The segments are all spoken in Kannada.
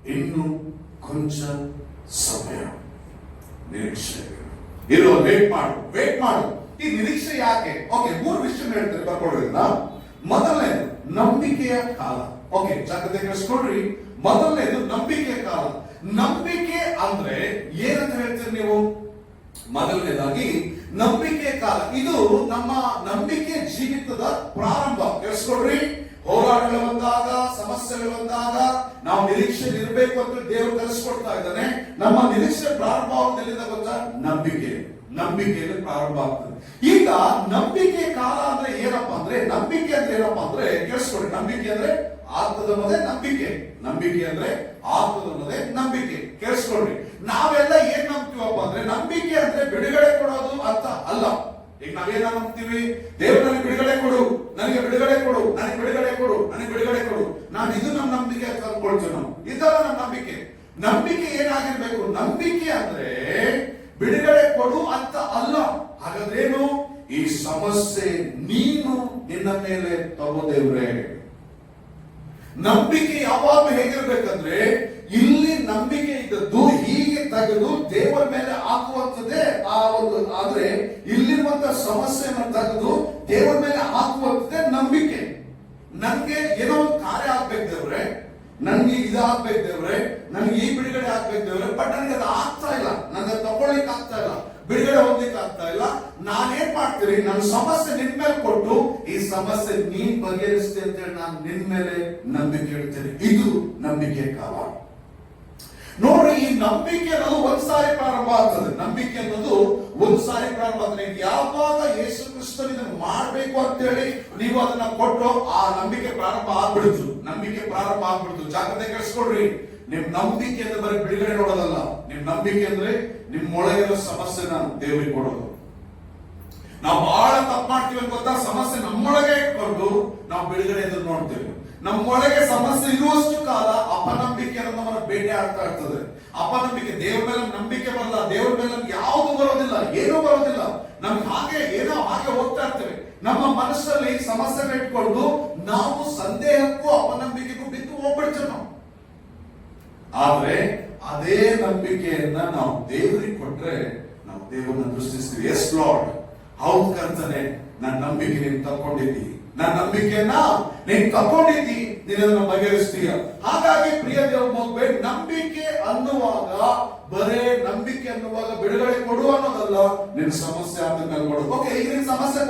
ಇನ್ನು ಕೊಂಚ ಸಮಯ ನಿರೀಕ್ಷೆ ಇರೋ, ವೇಟ್ ಮಾಡು. ಈ ನಿರೀಕ್ಷೆ ಯಾಕೆ? ಓಕೆ, 3 ವಿಷಯ ಹೇಳ್ತಾರೆ, ಬರ್ಕೊಡ್ರಿಂದ. ಮೊದಲನೇದು ನಂಬಿಕೆಯ ಕಾಲ. ಓಕೆ, ಜಾಗ್ರತೆ ಕೇಳಿಸ್ಕೊಡ್ರಿ. ಮೊದಲನೇದು ನಂಬಿಕೆಯ ಕಾಲ. ನಂಬಿಕೆ ಅಂದ್ರೆ ಏನಂತ ಹೇಳ್ತೀರಿ ನೀವು? ಮೊದಲನೇದಾಗಿ ನಂಬಿಕೆ ಕಾಲ. ಇದು ನಮ್ಮ ನಂಬಿಕೆ ಜೀವಿತದ ಪ್ರಾರಂಭ. ಕೇಳಿಸ್ಕೊಡ್ರಿ. ಹೋರಾಟಗಳು ಬಂದಾಗ, ಸಮಸ್ಯೆಗಳು ಬಂದಾಗ ನಾವು ನಿರೀಕ್ಷೆ ಇರಬೇಕು ಅಂತ ದೇವರು ಕಲಿಸ್ಕೊಡ್ತಾ ಇದ್ದಾನೆ. ನಮ್ಮ ನಿರೀಕ್ಷೆ ಪ್ರಾರಂಭ ಆಗೋದ್ರಿಂದ ಗೊತ್ತಾ? ನಂಬಿಕೆಯಲ್ಲಿ ಪ್ರಾರಂಭ ಆಗ್ತದೆ. ಈಗ ನಂಬಿಕೆ ಕಾಲ ಅಂದ್ರೆ ಏನಪ್ಪಾ ಅಂದ್ರೆ, ನಂಬಿಕೆ ಅಂದ್ರೆ ಏನಪ್ಪಾ ಅಂದ್ರೆ ಕೇಳಿಸ್ಕೊಡಿ. ನಂಬಿಕೆ ಅಂದ್ರೆ ಆತ್ಮದಲ್ಲದೆ ನಂಬಿಕೆ. ನಂಬಿಕೆ ಅಂದ್ರೆ ಆತ್ಮದಲ್ಲದೆ ನಂಬಿಕೆ. ಕೇಳಿಸ್ಕೊಡ್ರಿ. ನಾವೆಲ್ಲ ಏನ್ ನಂಬ್ತೀವಪ್ಪ ಅಂದ್ರೆ, ನಂಬಿಕೆ ಅಂದ್ರೆ ಬಿಡುಗಡೆ ಕೊಡೋದು ಅಂತ ಅಲ್ಲ. ಈಗ ನಾವೇನ ನಂಬ್ತೀವಿ? ದೇವರು ನನಗೆ ಬಿಡುಗಡೆ ಕೊಡು, ನನಗೆ ಬಿಡುಗಡೆ ಕೊಡು, ನನಗೆ ಬಿಡುಗಡೆ ಕೊಡು, ನನಗೆ ಬಿಡುಗಡೆ ಕೊಡು. ನಾನು ಇದು ನಮ್ಮ ನಂಬಿಕೆ ತಂದ್ಕೊಳ್ತೀವಿ. ನಾವು ಇದಲ್ಲ ನಮ್ಮ ನಂಬಿಕೆ. ನಂಬಿಕೆ ಏನಾಗಿರ್ಬೇಕು? ನಂಬಿಕೆ ಅಂದ್ರೆ ಬಿಡುಗಡೆ ಕೊಡು ಅಂತ ಅಲ್ಲ. ಹಾಗಾದ್ರೇನು? ಈ ಸಮಸ್ಯೆ ನೀನು ನಿನ್ನ ಮೇಲೆ ತಗೋದೇವ್ರೆ. ನಂಬಿಕೆ ಯಾವಾಗ ಹೇಗಿರ್ಬೇಕಂದ್ರೆ, ಇಲ್ಲಿ ನಂಬಿಕೆ ಇದ್ದದ್ದು ಹೀಗೆ ತೆಗೆದು ದೇವರ ಮೇಲೆ ಹಾಕುವಂಥದ್ದೇ ಆ ಒಂದು. ಆದ್ರೆ ಇಲ್ಲಿರುವಂತ ಸಮಸ್ಯೆಯನ್ನು ತೆಗೆದು ದೇವರ ಮೇಲೆ ಹಾಕುವಂಥದ್ದೇ ನಂಬಿಕೆ. ನನ್ಗೆ ಏನೋ ಒಂದು ಕಾರ್ಯ ಆಗ್ಬೇಕು ದೇವ್ರೆ, ನನ್ಗೆ ಇದಾಗ್ಬೇಕು ದೇವ್ರೆ, ನನ್ಗೆ ಈ ಬಿಡುಗಡೆ ಆಗ್ಬೇಕು ದೇವ್ರೆ, ಬಟ್ ನನಗೆ ಅದು ಆಗ್ತಾ ಇಲ್ಲ, ನನಗೆ ತಗೊಳ್ಳಿಕ್ ಆಗ್ತಾ ಇಲ್ಲ, ಬಿಡುಗಡೆ ಹೋಗ್ಲಿಕ್ಕೆ ಆಗ್ತಾ ಇಲ್ಲ. ನಾನೇನ್ ಮಾಡ್ತೀನಿ? ನನ್ನ ಸಮಸ್ಯೆ ನಿನ್ ಮೇಲೆ ಕೊಟ್ಟು, ಈ ಸಮಸ್ಯೆ ನೀನ್ ಬಗೆಹರಿಸ್ತೆ ಅಂತ ಹೇಳಿ ನಾನು ನಿನ್ ಮೇಲೆ ನಂಬಿಕೆ ಇಡ್ತೇನೆ. ಇದು ನಂಬಿಕೆ ಕಾಲ. ನೋಡ್ರಿ, ಈ ನಂಬಿಕೆ ಅನ್ನೋದು ಒಂದ್ಸಾರಿ ಪ್ರಾರಂಭ ಆಗ್ತದೆ. ನಂಬಿಕೆ ಅನ್ನೋದು ಒಂದ್ಸಾರಿ ಪ್ರಾರಂಭ ಆಗ್ತದೆ. ಯಾವಾಗ ಯೇಸು ಕ್ರಿಸ್ತನ್ ಇದನ್ನು ಮಾಡ್ಬೇಕು ಅಂತೇಳಿ ನೀವು ಅದನ್ನ ಕೊಟ್ಟು, ಆ ನಂಬಿಕೆ ಪ್ರಾರಂಭ ಆಗ್ಬಿಡ್ತು. ಜಾಗ್ರತೆ ಕೇಳಿಸ್ಕೊಡ್ರಿ. ನಿಮ್ ನಂಬಿಕೆ ಅಂದ್ರೆ ಬರೀ ಬಿಡುಗಡೆ ನೋಡೋದಲ್ಲ. ನಿಮ್ ನಂಬಿಕೆ ಅಂದ್ರೆ ನಿಮ್ಮೊಳಗಿರೋ ಸಮಸ್ಯೆನ ದೇವರಿಗೆ ಕೊಡೋದು. ನಾವು ಬಹಳ ತಪ್ಪು ಮಾಡ್ತೀವಿ ಅಂತ ಗೊತ್ತಾ? ಸಮಸ್ಯೆ ನಮ್ಮೊಳಗೆ ಇಟ್ಕೊಂಡು ನಾವು ಬಿಡುಗಡೆ ಎದುರು ನೋಡ್ತೇವೆ. ನಮ್ಮೊಳಗೆ ಸಮಸ್ಯೆ ಇರುವಷ್ಟು ಕಾಲ ಅಪನಂಬಿಕೆ ನಮ್ಮನ್ನು ಬೇಟೆ ಆಡ್ತಾ ಇರ್ತದೆ. ಅಪನಂಬಿಕೆ, ದೇವ್ರ ಮೇಲೆ ನಂಬಿಕೆ ಬರಲ್ಲ, ದೇವ್ರ ಮೇಲೆ ನಮ್ಗೆ ಯಾವುದು ಬರೋದಿಲ್ಲ, ಏನೂ ಬರೋದಿಲ್ಲ. ನಮ್ಗೆ ಹಾಗೆ ಹೋಗ್ತಾ ಇರ್ತೇವೆ. ನಮ್ಮ ಮನಸ್ಸಲ್ಲಿ ಸಮಸ್ಯೆ ಇಟ್ಕೊಂಡು ನಾವು ಸಂದೇಹಕ್ಕೂ ಅಪನಂಬಿಕೆಗೂ ಬಿದ್ದು ಹೋಗ್ಬಿಡ್ತೇವೆ ನಾವು. ಆದ್ರೆ ಅದೇ ನಂಬಿಕೆಯನ್ನ ನಾವು ದೇವರಿಗೆ ಕೊಟ್ರೆ ನಾವು ದೇವರನ್ನ ದೃಷ್ಟಿಸ್ತೀವಿ. ಎಸ್ ಲಾರ್ಡ್, ಹೌದು ಕರ್ತನೆ, ನನ್ನ ನಂಬಿಕೆ ನೀನು ತಕೊಂಡಿದ್ದಿ, ನನ್ನ ನಂಬಿಕೆಯನ್ನ ನೀನು ತಕೊಂಡಿದ್ದಿ, ನೀನನ್ನ ಬಗೆಹರಿಸ್ತೀಯ. ಹಾಗಾಗಿ ಪ್ರಿಯ ದೇವ ಮಗುವೆ, ನಂಬಿಕೆ ಅನ್ನುವಾಗ ಬರೇ ನಂಬಿಕೆ ಅನ್ನುವಾಗ ಬಿಡುಗಡೆ ಕೊಡು ಅನ್ನೋದಲ್ಲ, ನಿನ್ನ ಸಮಸ್ಯೆ ಆದ್ಮೇಲೆ ಕೊಡು. ಓಕೆ, ಈಗ ನಿನ್ ಸಮಸ್ಯೆ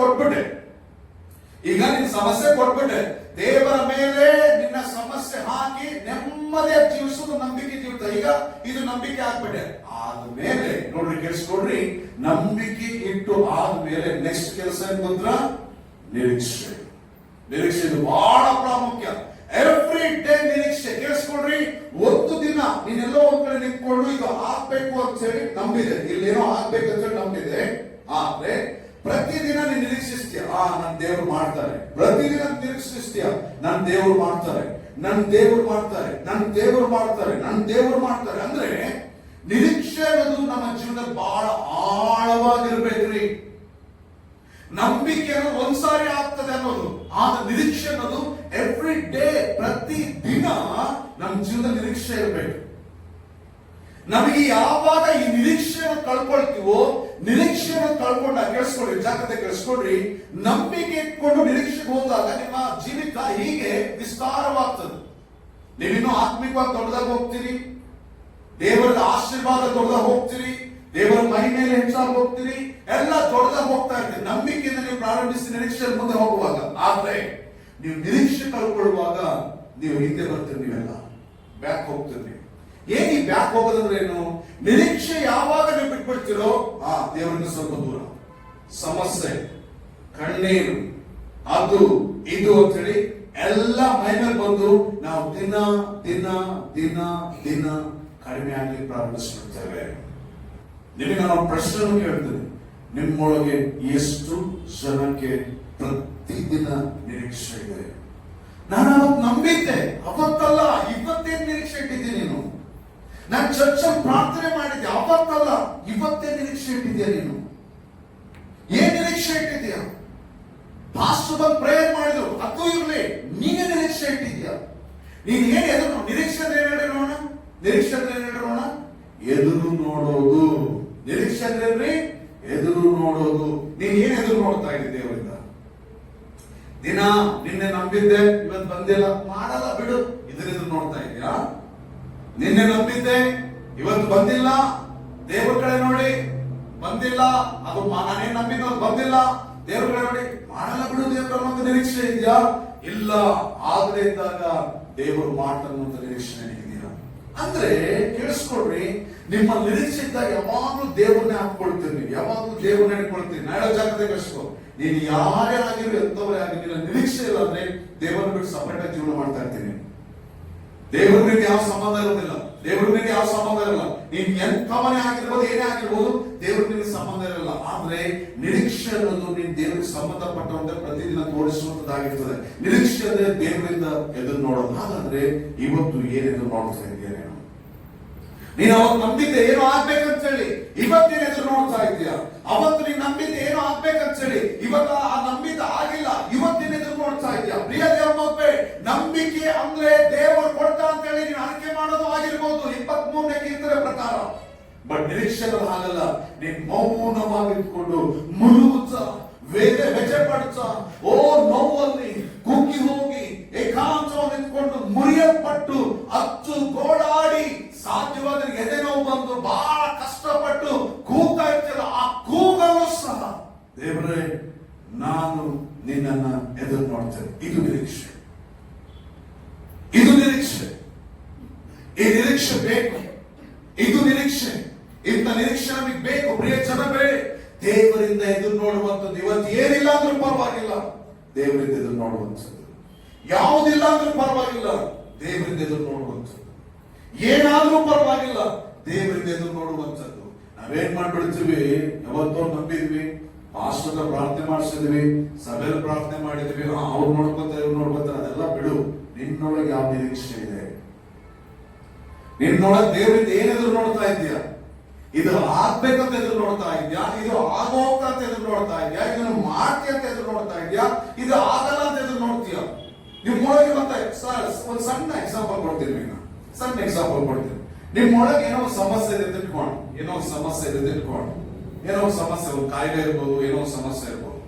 ಕೊಟ್ಬಿಟ್ಟೆ, ದೇವರ ಮೇಲೆ ನಿನ್ನ ಸಮಸ್ಯೆ ಹಾಕಿ ನೆಮ್ಮದಿಯ ಜೀವಿಸುವುದು ನಂಬಿಕೆ ಜೀವಿತ. ಈಗ ಇದು ನಂಬಿಕೆ ಆಗ್ಬಿಟ್ಟೆ ಆದ್ಮೇಲೆ ನೋಡ್ರಿ, ಕೇಳಿಸ್ಕೊಡ್ರಿ, ನಂಬಿಕೆ ಇಟ್ಟು ಆದ್ಮೇಲೆ ನೆಕ್ಸ್ಟ್ ಕೆಲಸ ಏನ್ ಗೊತ್ತಾ? ನಿರೀಕ್ಷೆ. ಇದು ಬಹಳ ಪ್ರಾಮುಖ್ಯ. ಎವ್ರಿ ಡೇ ನಿರೀಕ್ಷೆ. ಕೇಳಿಸ್ಕೊಡ್ರಿ, ಒಂದು ದಿನ ನೀನೆಲ್ಲೋ ಒಂದ್ ಕಡೆ ನಿಂತ್ಕೊಂಡು ಇದು ಆಗ್ಬೇಕು ಅಂತ ಹೇಳಿ ನಂಬಿದೆ, ಇಲ್ಲೇನೋ ಆಗ್ಬೇಕು ಅಂತ ಹೇಳಿ ನಂಬಿದೆ. ಆದ್ರೆ ಪ್ರತಿದಿನ ನೀನು ನಿರೀಕ್ಷಿಸ್ತೀಯ, ನನ್ನ ದೇವರು ಮಾಡ್ತಾರೆ. ಪ್ರತಿದಿನ ನಿರೀಕ್ಷಿಸ್ತೀಯ, ನನ್ನ ದೇವರು ಮಾಡ್ತಾರೆ, ನನ್ನ ದೇವರು ಮಾಡ್ತಾರೆ. ಅಂದ್ರೆ ನಿರೀಕ್ಷೆ ಅನ್ನೋದು ನಮ್ಮ ಜೀವನದಲ್ಲಿ ಬಹಳ ಆಳವಾಗಿರ್ಬೇಕ್ರಿ. ನಂಬಿಕೆ ಅನ್ನೋದು ಒಂದ್ಸಾರಿ ಆಗ್ತದೆ ಅನ್ನೋದು, ಆದ್ರೆ ನಿರೀಕ್ಷೆ ಅನ್ನೋದು ಎವ್ರಿ ಡೇ, ಪ್ರತಿ ದಿನ ನಮ್ಮ ಜೀವನದಲ್ಲಿ ನಿರೀಕ್ಷೆ ಇರಬೇಕು. ನಮಗೆ ಯಾವಾಗ ಈ ನಿರೀಕ್ಷೆಯನ್ನು ಕಳ್ಕೊಳ್ತೀವೋ, ನಿರೀಕ್ಷೆಯನ್ನು ಕಳ್ಕೊಂಡಾಗ, ಕೇಳಿಸ್ಕೊಡ್ರಿ, ಜಾಗ್ರತೆ ಕೇಳಿಸ್ಕೊಡ್ರಿ, ನಂಬಿಕೆ ಇಟ್ಕೊಂಡು ನಿರೀಕ್ಷೆಗೆ ಹೋದಾಗ ನಿಮ್ಮ ಜೀವಿತ ಹೀಗೆ ವಿಸ್ತಾರವಾಗ್ತದೆ. ನೀವಿನ್ನೂ ಆತ್ಮಿಕವಾಗಿ ದೊಡ್ಡದಾಗ ಹೋಗ್ತೀರಿ, ದೇವರ ಆಶೀರ್ವಾದ ದೊಡ್ಡದಾಗ ಹೋಗ್ತೀರಿ, ದೇವರ ಮಹಿಮೆಯಲ್ಲಿ ಹೆಚ್ಚಾಗಿ ಹೋಗ್ತೀರಿ, ಎಲ್ಲ ದೊಡ್ಡದಾಗ ಹೋಗ್ತಾ ಇರ್ತೀರಿ ನಂಬಿಕೆಯಿಂದ ನೀವು ಪ್ರಾರಂಭಿಸಿ ನಿರೀಕ್ಷೆ ಮುಂದೆ ಹೋಗುವಾಗ. ಆದ್ರೆ ನೀವು ನಿರೀಕ್ಷೆ ಕಳ್ಕೊಳ್ಳುವಾಗ ನೀವು ಹಿಂದೆ ಬರ್ತೀರಿ, ನೀವೆಲ್ಲ ಬ್ಯಾಕ್ ಹೋಗ್ತೀರಿ. ಏನ್ ಈ ಬ್ಯಾಕ್ ಹೋಗೋದಂದ್ರೆ ಏನು? ನಿರೀಕ್ಷೆ ಯಾವಾಗ ನೀವು ಬಿಟ್ಬಿಡ್ತೀರೋ ದೇವರಿಂದ ಸ್ವಲ್ಪ ದೂರ, ಸಮಸ್ಯೆ, ಕಣ್ಣೀರು, ಅದು ಇದು ಅಂತ ಹೇಳಿ ಎಲ್ಲ ಮೈಮೇಲೆ ಬಂದು ನಾವು ದಿನ ದಿನ ದಿನ ದಿನ ಕಡಿಮೆ ಆಗಲಿ ಪ್ರಾರಂಭಿಸ್ಬಿಡ್ತೇವೆ. ನಿಮಗೆ ನಾನು ಪ್ರಶ್ನೆ ಕೇಳ್ತೇನೆ, ನಿಮ್ಮೊಳಗೆ ಎಷ್ಟು ಜನಕ್ಕೆ ಪ್ರತಿದಿನ ನಿರೀಕ್ಷೆ ಇದೆ? ನಾನು ಅವತ್ತು ನಂಬಿದ್ದೆ, ಅವತ್ತಲ್ಲ ಇವತ್ತೇನ್ ನಿರೀಕ್ಷೆ ಇಟ್ಟಿದ್ದೀನಿ ನೀನು? ನಾನು ಚರ್ಚಲ್ಲಿ ಪ್ರಾರ್ಥನೆ ಮಾಡಿದ್ದೆ, ಅವತ್ತಲ್ಲ ಇವತ್ತೇ ನಿರೀಕ್ಷೆ ಇಟ್ಟಿದ್ಯಾ ನೀನು? ಏನ್ ನಿರೀಕ್ಷೆ ಇಟ್ಟಿದ್ಯಾ? ಪಾಸ್ಟರ್ ಬಂದು ಪ್ರೇಯರ್ ಮಾಡಿದ್ರು, ಅದು ಇರ್ಲಿ, ನೀನೇ ನಿರೀಕ್ಷೆ ಇಟ್ಟಿದ್ಯಾ? ನೀನ್ ಏನ್ ಎದುರು ನಿರೀಕ್ಷೆ ಅಂದ್ರೆ ಏನ್ ಹೇಳಿ ನೋಡೋಣ? ನಿರೀಕ್ಷೆ ಅಂದ್ರೆ ಏನ್ ಹೇಳೋಣ? ಎದುರು ನೋಡೋದು. ನಿರೀಕ್ಷೆ ಅಂದ್ರೆ ಏನ್ರಿ? ಎದುರು ನೋಡೋದು. ನೀನ್ ಏನ್ ಎದುರು ನೋಡ್ತಾ ಇದ್ದಿ ದೇವರಿಂದ? ದಿನ ನಿನ್ನೆ ನಂಬಿದ್ದೆ, ಇವತ್ತು ಬಂದಿಲ್ಲ, ಮಾಡಲ್ಲ ಬಿಡು, ಎದುರು ನೋಡ್ತಾ ಇದೆಯಾ? ನಿನ್ನೆ ನಂಬಿದ್ದೆ, ಇವತ್ತು ಬಂದಿಲ್ಲ, ದೇವರ ಕಡೆ ನೋಡಿ, ಬಂದಿಲ್ಲ, ಅದು ನಾನೇನ್ ನಂಬಿದ್ದು ಅದು ಬಂದಿಲ್ಲ, ದೇವರ ಕಡೆ ನೋಡಿ, ಮಾಡಲ್ಲ ಬಿಡು ದೇವರ ಅನ್ನೋ ನಿರೀಕ್ಷೆ ಇದೆಯಾ? ಇಲ್ಲ. ಆದ್ರೆ ಇದ್ದಾಗ ದೇವರು ಮಾಡ್ತಾನಂತ ನಿರೀಕ್ಷೆ ಇದೆಯಾ? ಅಂದ್ರೆ ಕೇಳಿಸ್ಕೊಡ್ರಿ, ನಿಮ್ಮ ನಿರೀಕ್ಷೆ ಇದ್ದಾಗ ಯಾವಾಗ್ಲೂ ದೇವರನ್ನೇ ಹಾಕೊಳ್ತೀನಿ, ಯಾವಾಗ್ಲೂ ದೇವರನ್ನೇ ಹಿಡ್ಕೊಳ್ತೀನಿ. ನಾಳೆ ಜಾಗ್ರತೆ ಕಳಿಸ್ಕೊ. ನೀನು ಯಾರೇ ಆಗಿರೋ ಎಂತವರೇ ಆಗಿರೋ ನಿರೀಕ್ಷೆ ಇಲ್ಲ ಅಂದ್ರೆ ದೇವರನ್ನ ಬಿಟ್ಟು ಸಪರೇಟ್ ಆಗಿ ಜೀವನ ಮಾಡ್ತಾ ಇರ್ತೀನಿ. ದೇವರಿಗೆ ಯಾವ ಸಂಬಂಧ ಇರೋದಿಲ್ಲ, ದೇವರಿಗೆ ಯಾವ ಸಂಬಂಧ ಇರಲ್ಲ. ನೀನ್ ಎಂತವನೇ ಆಗಿರ್ಬೋದು, ಏನೇ ಆಗಿರ್ಬೋದು, ದೇವ್ರಿಗೆ ನಿನಗೆ ಸಂಬಂಧ ಇರಲ್ಲ. ಆದ್ರೆ ನಿರೀಕ್ಷೆ ಅನ್ನೋದು ನೀನ್ ದೇವರಿಗೆ ಸಂಬಂಧಪಟ್ಟಂತೆ ಪ್ರತಿದಿನ ತೋರಿಸುವಂತದ್ದಾಗಿರ್ತದೆ. ನಿರೀಕ್ಷೆ ಅಂದ್ರೆ ದೇವರಿಂದ ಎದುರು ನೋಡೋದು. ಹಾಗಾದ್ರೆ ಇವತ್ತು ಏನೆದುರು ನೋಡ್ತಾ ಇದೆಯಾ? ನೀನು ಅವತ್ತು ನಂಬಿದ್ದೆ ಏನೋ ಆಗ್ಬೇಕಂತ ಹೇಳಿ, ಇವತ್ತೇನು ಎದುರು ನೋಡ್ತಾ ಇದೆಯಾ? ಅವತ್ತು ನೀನು ನಂಬಿದ್ದೆ ಏನೋ ಆಗ್ಬೇಕಂತ ಹೇಳಿ, ಇವತ್ತು ಆ ನಂಬಿದ್ದ ಆಗಿಲ್ಲ, ಇವತ್ತೇನು ಎದುರು ನೋಡ್ತಾ ಇದೆಯಾ? ಪ್ರಿಯ ದೇವ ಮಕ್ಕಳೇ, ನಂಬಿಕೆ ಅಂದ್ರೆ ದೇವರು ಕೊಡ್ತಾ ಅಂತ ಹೇಳಿ ನೀನು ಆಯ್ಕೆ ಮಾಡೋದು ಆಗಿರ್ಬೋದು 23ನೇ ಕೀರ್ತನೆ ಪ್ರಕಾರ. ಬಟ್ ನಿರೀಕ್ಷೆ ಹಾಗಲ್ಲ. ನೀನ್ ಮೌನವಾಗಿ ಇಟ್ಕೊಂಡು ಮುಳುಗುತ್ತ ವೆಚ್ಚ ಪಡಿಸ, ಓ ನೋವಲ್ಲಿ ಕುಗ್ಗಿ ಹೋಗಿ ಏಕಾಂತವಾಗಿ ನಿಂತ್ಕೊಂಡು ಮುರಿಯಲ್ಪಟ್ಟು ಅಚ್ಚು ಗೋಳಾಡಿ ಸಾಧ್ಯವಾದ ಎದೆ ನೋವು ಬಂದು ಬಹಳ ಕಷ್ಟಪಟ್ಟು ಕೂಗ್ತಾ ಇರ್ತೀರ. ಆ ಕೂಗಲು ಸಹ ದೇವರೇ ನಾನು ನಿನ್ನನ್ನ ಎದುರು ನೋಡ್ತೇನೆ. ಇದು ನಿರೀಕ್ಷೆ, ಇದು ನಿರೀಕ್ಷೆ. ಈ ನಿರೀಕ್ಷೆ ಬೇಕು, ಇದು ನಿರೀಕ್ಷೆ. ಇಂಥ ನಿರೀಕ್ಷೆ ನಮಗೆ ಬೇಕು. ಪ್ರಿಯ ಜನವೇ, ದೇವರಿಂದ ಎದುರು ನೋಡುವಂಥದ್ದು ಇವತ್ತು ಏನಿಲ್ಲ ಅಂದ್ರೂ ಪರವಾಗಿಲ್ಲ, ದೇವರಿಂದ ಎದುರು ನೋಡುವಂಥದ್ದು. ಯಾವುದಿಲ್ಲ ಅಂದ್ರೂ ಪರವಾಗಿಲ್ಲ, ದೇವರಿಂದ ಎದುರು ನೋಡುವಂಥದ್ದು. ಏನಾದ್ರೂ ಪರವಾಗಿಲ್ಲ, ದೇವರಿಂದ ಎದುರು ನೋಡುವಂಥದ್ದು. ನಾವೇನ್ ಮಾಡ್ಬಿಡ್ತೀವಿ? ಯಾವತ್ತೋ ನಂಬಿದ್ವಿ, ಪಾಸ್ಟರ್ ಪ್ರಾರ್ಥನೆ ಮಾಡಿಸಿದ್ವಿ, ಸಭೆಯಲ್ಲಿ ಪ್ರಾರ್ಥನೆ ಮಾಡಿದ್ವಿ, ಅವ್ರು ನೋಡ್ಕೊತಾರೆ ಇವ್ರು ನೋಡ್ಕೊತಾರೆ, ಅದೆಲ್ಲ ಬಿಡು. ನಿನ್ನೊಳಗೆ ಯಾವ ನಿರೀಕ್ಷೆ ಇದೆ? ನಿನ್ನೊಳಗೆ ದೇವರಿಂದ ಏನೆದುರು ನೋಡ್ತಾ ಇದೆಯಾ? ಇದು ಆಗ್ಬೇಕಂತ ಎದುರು ನೋಡ್ತಾ ಇದ್ಯಾ? ಇದು ಆಗೋಗ್ತಂತ ಎದುರು ನೋಡ್ತಾ ಇದ್ಯಾ? ಇದನ್ನು ಮಾಡ್ತೀಯ ಅಂತ ಎದುರು ನೋಡ್ತಾ ಇದ್ಯಾ? ಇದು ಆಗಲ್ಲ ಅಂತ ಎದುರು ನೋಡ್ತೀಯ? ನಿಮ್ಮೊಳಗೆ ಒಂದು ಸಣ್ಣ ಎಕ್ಸಾಂಪಲ್ ಕೊಡ್ತೀನಿ. ಸಣ್ಣ ಎಕ್ಸಾಂಪಲ್ ಕೊಡ್ತೀನಿ. ನಿಮ್ಮೊಳಗೆ ಏನೋ ಒಂದು ಸಮಸ್ಯೆ ಇದೆ ತಿಳ್ಕೊಂಡು, ಏನೋ ಒಂದು ಸಮಸ್ಯೆ ಇದೆ ತಿಳ್ಕೊಂಡು, ಏನೋ ಒಂದು ಸಮಸ್ಯೆ, ಒಂದು ಕಾಯಿಲೆ ಇರ್ಬೋದು, ಏನೋ ಒಂದು ಸಮಸ್ಯೆ ಇರ್ಬೋದು.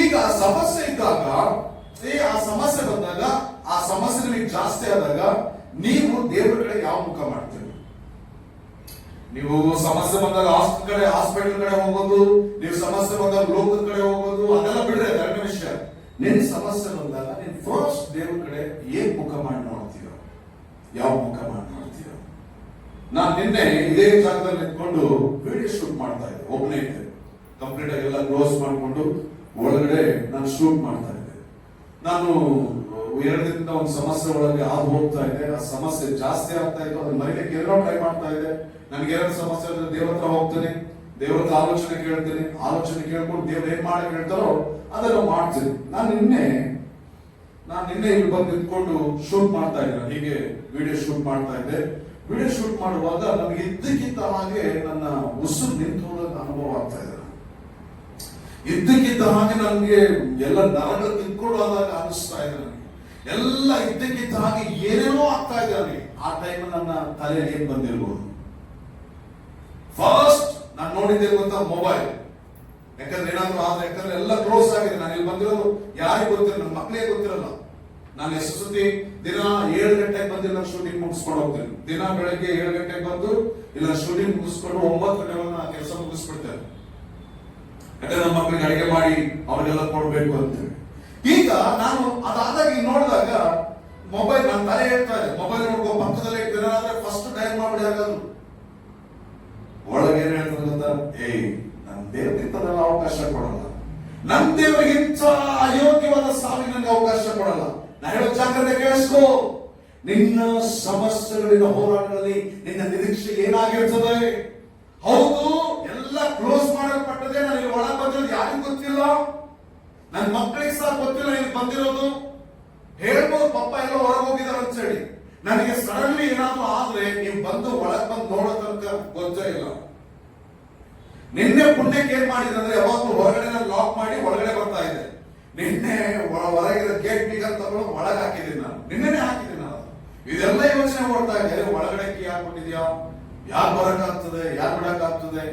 ಈಗ ಸಮಸ್ಯೆ ಇದ್ದಾಗ, ಆ ಸಮಸ್ಯೆ ಬಂದಾಗ, ಆ ಸಮಸ್ಯೆ ನಿಮಗೆ ಜಾಸ್ತಿ ಆದಾಗ ನೀವು ದೇವರ ಕಡೆ ಯಾವ ಮುಖ ಮಾಡ್ತೀರಿ? ನೀವು ಸಮಸ್ಯೆ ಬಂದಾಗ ಹಾಸ್ಪಿಟಲ್ ಕಡೆ ಹೋಗೋದು, ನೀವು ಸಮಸ್ಯೆ ಬಂದಾಗ ಲೋಕದ ಕಡೆ ಹೋಗೋದು, ಅದೆಲ್ಲ ಬಿಡ್ರೆ ಎರಡನೇ ವಿಷಯ. ನಿನ್ ಸಮಸ್ಯೆ ಬಂದಾಗ ನೀನ್ ಫಸ್ಟ್ ದೇವ್ರ ಕಡೆ ಏನ್ ಮುಖ ಮಾಡಿ ನೋಡ್ತೀರ? ಯಾವ ಮುಖ ಮಾಡಿ ನೋಡ್ತೀರ? ನಾನು ನಿನ್ನೆ ಇದೇ ಜಾಗದಲ್ಲಿ ನಿಂತ್ಕೊಂಡು ವಿಡಿಯೋ ಶೂಟ್ ಮಾಡ್ತಾ ಇದ್ದೆ, ಒಬ್ಬನೇ ಇದ್ದೆ. ಕಂಪ್ಲೀಟ್ ಆಗಿ ಎಲ್ಲ ಕ್ಲೋಸ್ ಮಾಡ್ಕೊಂಡು ಒಳಗಡೆ ನಾನು ಶೂಟ್ ಮಾಡ್ತಾ ಇದ್ದೆ. ನಾನು 2 ದಿನದಿಂದ ಒಂದು ಸಮಸ್ಯೆ ಒಳಗೆ ಹೋಗ್ತಾ ಇದೆ. ಆ ಸಮಸ್ಯೆ ಜಾಸ್ತಿ ಆಗ್ತಾ ಇತ್ತು, ಅದನ್ನ ಮರಿಲಿಕ್ಕೆ ಏನೋ ಟ್ರೈ ಮಾಡ್ತಾ ಇದೆ. ನನಗೆ 2 ಸಮಸ್ಯೆ ಇದ್ರೆ ದೇವ್ರ ಹತ್ರ ಹೋಗ್ತೇನೆ, ದೇವ್ರ ಹತ್ರ ಆಲೋಚನೆ ಕೇಳ್ತೇನೆ, ಆಲೋಚನೆ ಕೇಳ್ಕೊಂಡು ದೇವ್ರ ಏನ್ ಮಾಡಕ್ ಹೇಳ್ತಾರೋ ಅದನ್ನ ಮಾಡ್ತೀನಿ. ನಾನು ನಿನ್ನೆ ಇಲ್ಲಿ ಬಂದು ನಿಂತ್ಕೊಂಡು ಶೂಟ್ ಮಾಡ್ತಾ ಇದ್ದೆ, ಹೀಗೆ ವಿಡಿಯೋ ಶೂಟ್ ಮಾಡ್ತಾ ಇದ್ದೆ. ವಿಡಿಯೋ ಶೂಟ್ ಮಾಡುವಾಗ ನಮ್ಗೆ ಇದ್ದಕ್ಕಿದ್ದ ಹಾಗೆ ನನ್ನ ಉಸಿರು ನಿಂತು ಹೋದಾಗ ಅನುಭವ ಆಗ್ತಾ ಇದೆ. ಇದ್ದಕ್ಕಿದ್ದ ಹಾಗೆ ನನಗೆ ಎಲ್ಲ ನರಗಳು ತಿಳ್ಕೊಳ್ಳೋದಾಗ ಅನಿಸ್ತಾ ಇದೆ. ನನಗೆ ಎಲ್ಲ ಇದ್ದಕ್ಕಿದ್ದ ಹಾಗೆ ಏನೇನೋ ಆಗ್ತಾ ಇದೆ ನನಗೆ. ಆ ಟೈಮ್ ನನ್ನ ತಲೆಯಲ್ಲಿ ಏನ್ ಬಂದಿರ್ಬೋದು? ಫಸ್ಟ್ ನಾನು ನೋಡಿದ್ದಿರುವಂತ ಮೊಬೈಲ್. ಯಾಕಂದ್ರೆ ಏನಾದ್ರು ಆದ್ರೆ, ಯಾಕಂದ್ರೆ ಎಲ್ಲ ಕ್ಲೋಸ್ ಆಗಿದೆ. ನಾನು ಇಲ್ಲಿ ಬಂದಿರೋದು ಯಾರಿಗೂ ಗೊತ್ತಿರಲ್ಲ, ನನ್ನ ಮಕ್ಕಳಿಗೆ ಗೊತ್ತಿರಲ್ಲ. ನಾನು ಎಷ್ಟು ಸತಿ ದಿನ 7 ಗಂಟೆಗೆ ಬಂದು ಇಲ್ಲ ಶೂಟಿಂಗ್ ಮುಗಿಸ್ಕೊಂಡು ಹೋಗ್ತೇನೆ. ದಿನ ಬೆಳಗ್ಗೆ 7 ಗಂಟೆಗೆ ಬಂದು ಇಲ್ಲ ಶೂಟಿಂಗ್ ಮುಗಿಸ್ಕೊಂಡು 9 ಗಂಟೆಗೆ ಕೆಲಸ ಮುಗಿಸ್ಬಿಡ್ತೇನೆ. ಯಾಕಂದ್ರೆ ನಮ್ಮ ಮಕ್ಕಳಿಗೆ ಅಡಿಗೆ ಮಾಡಿ ಅವ್ರಿಗೆಲ್ಲ ಕೊಡ್ಬೇಕು ಅಂತೇಳಿ. ಈಗ ನಾನು ಅದಾದಾಗ ನೋಡಿದಾಗ ಮೊಬೈಲ್ ನನ್ನ ತಲೆ ಹೇಳ್ತಾ ಇದೆ, ಮೊಬೈಲ್ ನೋಡ್ಕೋ, ಪಕ್ಕದಲ್ಲಿ ಇಟ್ಟಿದ್ರೆ ಫಸ್ಟ್ ಟೈಮ್ ಮಾಡ್ಬಿಡಿ. ಹಾಗಾದ್ರು ಒಳಗೆ ಏನ್ ಹೇಳ್ತಾರೆ ಗೊತ್ತಾ? ನನ್ ದೇವ್ರಿಗಿಂತದೆಲ್ಲ ಅವಕಾಶ ಕೊಡಲ್ಲ, ನನ್ ದೇವರಿಗಿಂತ ಅಯೋಗ್ಯವಾದ ಸಾವಿಗೆ ನನಗೆ ಅವಕಾಶ ಕೊಡಲ್ಲ. ನಾ ಹೇಳೋ ಜಾಗ್ರತೆ ಕೇಳಿಸ್ಕೋ. ನಿನ್ನ ಸಮಸ್ಯೆಗಳಿಂದ ಹೋರಾಟದಲ್ಲಿ ನಿನ್ನ ನಿರೀಕ್ಷೆ ಏನಾಗಿರ್ತದೆ? ಹೌದು, ಎಲ್ಲ ಕ್ಲೋಸ್ ಮಾಡಲ್ಪಟ್ಟದೆ. ನಾನು ಇಲ್ಲಿ ಒಳಗೆ ಬಂದಿರೋದು ಯಾರಿಗೂ ಗೊತ್ತಿಲ್ಲ, ನನ್ನ ಮಕ್ಕಳಿಗೆ ಸಹ ಗೊತ್ತಿಲ್ಲ ಇಲ್ಲಿ ಬಂದಿರೋದು. ಹೇಳ್ಬೋದು ಪಪ್ಪ ಎಲ್ಲ ಹೊರಗೆ ಹೋಗಿದಾರೆ ಅಂತ ಹೇಳಿ. ನನಗೆ ಸಡನ್ಲಿ ಏನಾದ್ರು ಆದ್ರೆ ನೀವು ಬಂದು ಒಳಗೆ ಬಂದು ನೋಡೋ ತನಕ ಗೊತ್ತೇ ಇಲ್ಲ. ನಿನ್ನೆ ಪುಣ್ಯಕ್ಕೆ ಏನ್ ಮಾಡಿದ್ರೆ ಯಾವತ್ತು ಹೊರಗಡೆ ಲಾಕ್ ಮಾಡಿ ಒಳಗಡೆ ಬರ್ತಾ ಇದೆ. ನಿನ್ನೆ ಹೊರಗಿರೋ ಗೇಟ್ ಬೀಗ ತಗೊಂಡು ಒಳಗೆ ಹಾಕಿದ್ದೀನಿ. ನಾನು ನಿನ್ನೆನೆ ಹಾಕಿದ್ದೀನಿ. ನಾನು ಇದೆಲ್ಲ ಯೋಚನೆ ಮಾಡ್ತಾ ಇದ್ದೆ, ಒಳಗಡೆ ಕೀ ಹಾಕೊಂಡಿದ್ಯಾ? ಯಾರು ಬರಕ್ಕಾಗ್ತದೆ, ಯಾರು ಬಿಡಕ್ಕಾಗ್ತದೆ,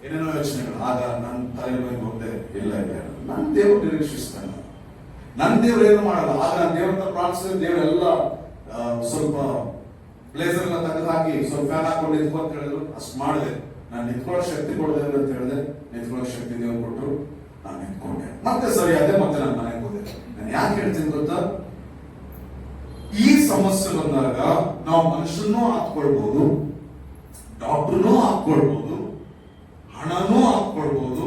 ಏನೇನೋ ಯೋಚನೆಗಳು. ಆಗ ನನ್ನ ತಲೆ ಮೇಲೆ ಹೋಗ್ದೆ, ಇಲ್ಲ ಇಲ್ಲ, ನನ್ನ ದೇವರು ನಿರೀಕ್ಷಿಸ್ತಾನೆ, ನನ್ನ ದೇವ್ರು ಏನು ಮಾಡಲ್ಲ. ಆಗ ನಾನು ದೇವ್ರ ಪ್ರಾರ್ಥಿಸಿದ್ರೆ ದೇವರೆಲ್ಲ ಸ್ವಲ್ಪ ಪ್ಲೇಸರ್ ಎಲ್ಲ ತೆಗೆದು ಹಾಕಿ ಸ್ವಲ್ಪ ಫ್ಯಾನ್ ಹಾಕೊಂಡು ನಿಂತ್ಕೊ ಅಂತ ಹೇಳಿದ್ರು. ಅಷ್ಟು ಮಾಡಿದೆ. ನಾನು ನಿಂತ್ಕೊಳ್ಳೋ ಶಕ್ತಿ ಕೊಡದೇವ್ರು ಅಂತ ಹೇಳಿದೆ. ನಿಂತ್ಕೊಳ್ಳೋ ಶಕ್ತಿ ದೇವ್ರು ಕೊಟ್ಟರು, ನಾನು ನಿಂತ್ಕೊಂಡೆ. ಮತ್ತೆ ಸರಿ ಅದೇ, ಮತ್ತೆ ನಾನು ಮನೆಗೆ ಹೋದೆ. ನಾನು ಯಾಕೆ ಹೇಳ್ತೀನಿ ಗೊತ್ತಾ? ಈ ಸಮಸ್ಯೆ ಬಂದಾಗ ನಾವು ಮನುಷ್ಯನೂ ಹಾಕೊಳ್ಬಹುದು, ಡಾಕ್ಟರ್ನೂ ಹಾಕೊಳ್ಬಹುದು, ಹಣನೂ ಹಾಕೊಳ್ಬಹುದು,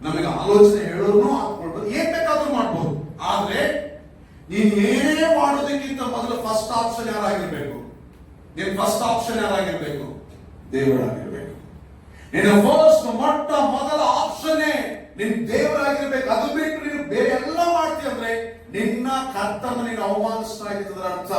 ನಮಗೆ ಆಲೋಚನೆ ಹೇಳೋನು ಹಾಕೊಳ್ಬಹುದು, ಏನ್ ಬೇಕಾದ್ರೂ ಮಾಡ್ಬೋದು. ಆದ್ರೆ ನೀನ್ ಏನೇ ಮಾಡೋದಕ್ಕಿಂತ ಮೊದಲು ಫಸ್ಟ್ ಆಪ್ಷನ್ ಯಾರಾಗಿರ್ಬೇಕು? ನೀನ್ ಫಸ್ಟ್ ಆಪ್ಷನ್ ಯಾರಾಗಿರ್ಬೇಕು? ದೇವರಾಗಿರ್ಬೇಕು. ನಿನ್ನ ಫಸ್ಟ್ ಮೊಟ್ಟ ಮೊದಲ ಆಪ್ಷನ್ ನಿನ್ ದೇವರಾಗಿರ್ಬೇಕು. ಅದು ಬಿಟ್ಟು ನೀನು ಬೇರೆ ಎಲ್ಲ ಮಾಡ್ತೀಯ ಅಂದ್ರೆ ನಿನ್ನ ಕರ್ತನ ನೀನು ಅವಮಾನಿಸ್ತಾ ಇದ್ದದರ ಅರ್ಥ.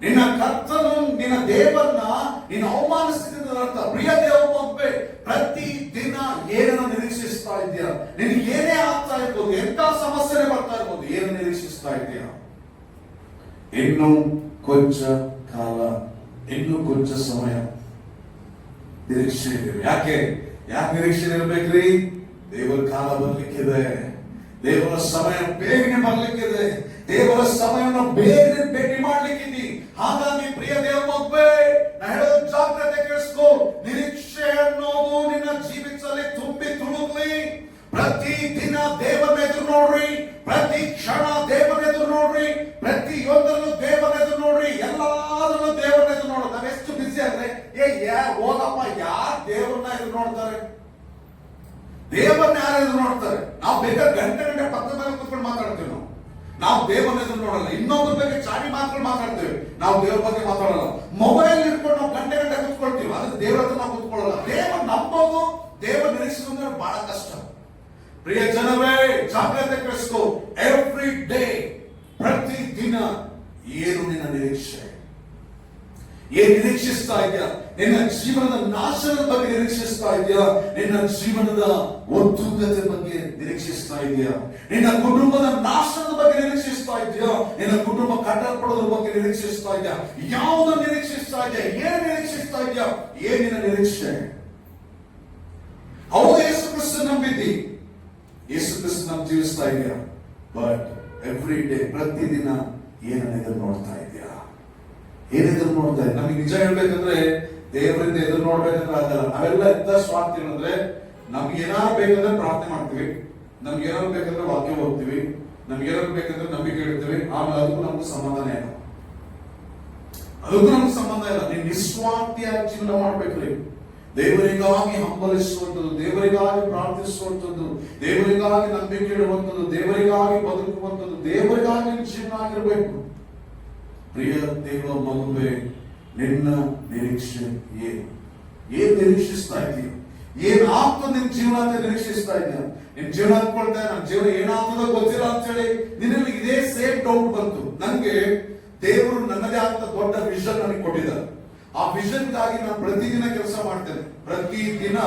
ನಿನ್ನ ಕರ್ತನು, ನಿನ್ನ ದೇವರನ್ನ ನೀನು ಅವಮಾನಿಸ್ತಿದ್ದರ ಅರ್ಥ. ಪ್ರಿಯ ದೇವ ಮಗುವೇ, ಪ್ರತಿ ದಿನ ಏನನ್ನು ನಿರೀಕ್ಷಿಸ್ತಾ ಇದೆಯಾ? ನಿನಗೆ ಏನೇ ಆಗ್ತಾ ಇರ್ಬೋದು, ಎಂತ ಸಮಸ್ಯೆ ಬರ್ತಾ ಇರ್ಬೋದು, ಏನು ನಿರೀಕ್ಷಿಸ್ತಾ ಇದೆಯಾ? ಇನ್ನು ಕೊಂಚ ಕಾಲ, ಇನ್ನು ಕೊಂಚ ಸಮಯ ನಿರೀಕ್ಷೆ ಇದೆ. ಯಾಕೆ ನಿರೀಕ್ಷೆ ಇರಬೇಕ್ರಿ? ದೇವರ ಕಾಲ ಬರ್ಲಿಕ್ಕಿದೆ, ದೇವರ ಸಮಯ ಬೇಗನೆ ಬರ್ಲಿಕ್ಕಿದೆ, ದೇವರ ಸಮಯವನ್ನು ಬೇಗನೆ ಭೇಟಿ ಮಾಡ್ಲಿಕ್ಕಿದೆ. ಹಾಗಾಗಿ ಪ್ರಿಯ ದೇವ ಮಗುವೇ, ನಾ ಹೇಳೋದು ಜಾಗ್ರತೆ ಕೇಳಿಸ್ಕೋ. ನಿರೀಕ್ಷೆ ಅನ್ನೋದು ನಿನ್ನ ಜೀವಿತದಲ್ಲಿ ತುಂಬಿ ತುಳುಕ್ಲಿ. ಪ್ರತಿ ದಿನ ದೇವರ ಎದುರು ನೋಡ್ರಿ, ಪ್ರತಿ ಕ್ಷಣ ದೇವರ ಎದುರು ನೋಡ್ರಿ, ಪ್ರತಿಯೊಂದರಲ್ಲೂ ದೇವರ ಎದುರು ನೋಡ್ರಿ, ಎಲ್ಲಾದ್ರಲ್ಲೂ ದೇವರ ಎದುರು ನೋಡೋದು. ನಾವ್ ಎಷ್ಟು ಬಿಸಿ ಅಂದ್ರೆ ಹೋಗಪ್ಪ, ಯಾರು ದೇವರನ್ನ ಎದುರು ನೋಡ್ತಾರೆ? ದೇವರನ್ನ ಯಾರು ಎದುರು ನೋಡ್ತಾರೆ? ನಾವು ಬೇಕಾದ್ರೆ ಗಂಟೆ ಪಕ್ಕದ ಮೇಲೆ ಕೂತ್ಕೊಂಡು ಮಾತಾಡ್ತೀವಿ. ನಾವು ದೇವರನ್ನ ಎದುರು ನೋಡಲ್ಲ. ಇನ್ನೊಬ್ಬರ ಬಗ್ಗೆ ಚಾಡಿ ಮಾತುಗಳು ಮಾತಾಡ್ತೇವೆ, ನಾವು ದೇವರ ಬಗ್ಗೆ ಮಾತಾಡಲ್ಲ. ಮೊಬೈಲ್ ಇಟ್ಕೊಂಡು ನಾವು ಗಂಟೆ ಕೂತ್ಕೊಳ್ತೀವಿ, ಅದಕ್ಕೆ ದೇವರ ಹತ್ರ ನಾವು ಕೂತ್ಕೊಳ್ಳಲ್ಲ. ದೇವರ ನಂಬೋದು, ದೇವರ ನಿರೀಕ್ಷಿಸೋದು ಬಹಳ ಕಷ್ಟ. ಪ್ರಿಯ ಜನವೇ, ಜಾಗ್ರತೆ ಕೇಳಿಸ್ಕೋ. ಎವ್ರಿ ಡೇ, ಪ್ರತಿ ದಿನ ಏನು ನಿನ್ನ ನಿರೀಕ್ಷೆ? ಏನ್ ನಿರೀಕ್ಷಿಸ್ತಾ ಇದೆಯಾ? ನಿನ್ನ ಜೀವನದ ನಾಶದ ಬಗ್ಗೆ ನಿರೀಕ್ಷಿಸ್ತಾ ಇದೆಯಾ? ನಿನ್ನ ಜೀವನದ ಒತ್ತುಗತೆ ಬಗ್ಗೆ ನಿರೀಕ್ಷಿಸ್ತಾ ಇದೆಯಾ? ನಿನ್ನ ಕುಟುಂಬದ ನಾಶದ ಬಗ್ಗೆ ನಿರೀಕ್ಷಿಸ್ತಾ ಇದೆಯಾ? ನಿನ್ನ ಕುಟುಂಬ ಕಟ್ಟಲ್ಪಡೋದ್ರ ಬಗ್ಗೆ ನಿರೀಕ್ಷಿಸ್ತಾ ಇದೆಯಾ? ಯಾವುದನ್ನು ನಿರೀಕ್ಷಿಸ್ತಾ ಇದೆಯಾ? ಏನು ನಿರೀಕ್ಷಿಸ್ತಾ ಇದೆಯಾ? ಏನಿನ ನಿರೀಕ್ಷೆ? ಹೌದು, ಯೇಸು ಕ್ರಿಸ್ತ ನಂಬಿದ್ದಿ, ಯೇಸು ಕ್ರಿಸ್ತ ನಮ್ ಜೀವಿಸ್ತಾ ಇದೆಯಾ? ಬಟ್ ಎವ್ರಿ ಡೇ, ಪ್ರತಿದಿನ ಏನನ್ನ ಎದುರು ನೋಡ್ತಾ ಇದೆಯಾ? ಏನೆದುರು ನೋಡ್ತಾ ಇದೆ? ನಮಗೆ ನಿಜ ಹೇಳ್ಬೇಕಂದ್ರೆ ದೇವರಿಂದ ಎದುರು ನೋಡ್ಬೇಕಂದ್ರೆ ಆಗಲ್ಲ. ನಾವೆಲ್ಲ ಎಂತ ಸ್ವಾರ್ಥಿಗಳು ಅಂದ್ರೆ, ನಮ್ಗೆ ಏನಾದ್ರು ಬೇಕಂದ್ರೆ ಪ್ರಾರ್ಥನೆ ಮಾಡ್ತೀವಿ, ನಮ್ಗೆ ಏನಾದ್ರು ಬೇಕಂದ್ರೆ ವಾಕ್ಯ ಓದ್ತೀವಿ, ನಮ್ಗೆ ಏನಾದ್ರು ಬೇಕಂದ್ರೆ ನಂಬಿಕೆ ಇಡ್ತೀವಿ, ಆಮೇಲೆ ಅದಕ್ಕೂ ನಮ್ಗೆ ಸಂಬಂಧನೇ ಇಲ್ಲ. ಅದಕ್ಕೂ ನಮ್ಗೆ ಸಂಬಂಧ ಇಲ್ಲ. ನೀವು ನಿಸ್ವಾರ್ಥಿಯಾಗಿ ಜೀವನ ಮಾಡ್ಬೇಕ್ರಿ. ದೇವರಿಗಾಗಿ ಹಂಬಲಿಸುವಂಥದ್ದು, ದೇವರಿಗಾಗಿ ಪ್ರಾರ್ಥಿಸುವಂಥದ್ದು, ದೇವರಿಗಾಗಿ ನಂಬಿಕೆ ಇಡುವಂಥದ್ದು, ದೇವರಿಗಾಗಿ ಬದುಕುವಂಥದ್ದು, ದೇವರಿಗಾಗಿ ಜೀವನ ಆಗಿರ್ಬೇಕು. ಪ್ರಿಯ ದೇವ ಮಗುವೇ, ನಿನ್ನ ನಿರೀಕ್ಷೆ ಏನ್ ನಿರೀಕ್ಷಿಸ್ತಾ ಇದೆಯಾ? ಏನ್ ಆಗ್ತದೆ ನಿನ್ ಜೀವನ ಅಂತ ನಿರೀಕ್ಷಿಸ್ತಾ ಇದೆಯಾ? ನಿನ್ ಜೀವನ ಅಂದ್ಕೊಳ್ತಾ, ನನ್ನ ಜೀವನ ಏನಾಗ್ತದೋ ಗೊತ್ತಿಲ್ಲ ಅಂತ ಹೇಳಿ ನಿನ್ನಲ್ಲಿ ಇದೇ ಸೇಮ್ ಡೌಟ್ ಬಂತು. ನಂಗೆ ದೇವರು ನನ್ನದೇ ಅಂತ ದೊಡ್ಡ ವಿಷನ್ ನನಗೆ ಕೊಟ್ಟಿದ್ದಾರೆ. ಆ ವಿಷನ್ ಗಾಗಿ ನಾನು ಪ್ರತಿದಿನ ಕೆಲಸ ಮಾಡ್ತೇನೆ. ಪ್ರತಿದಿನ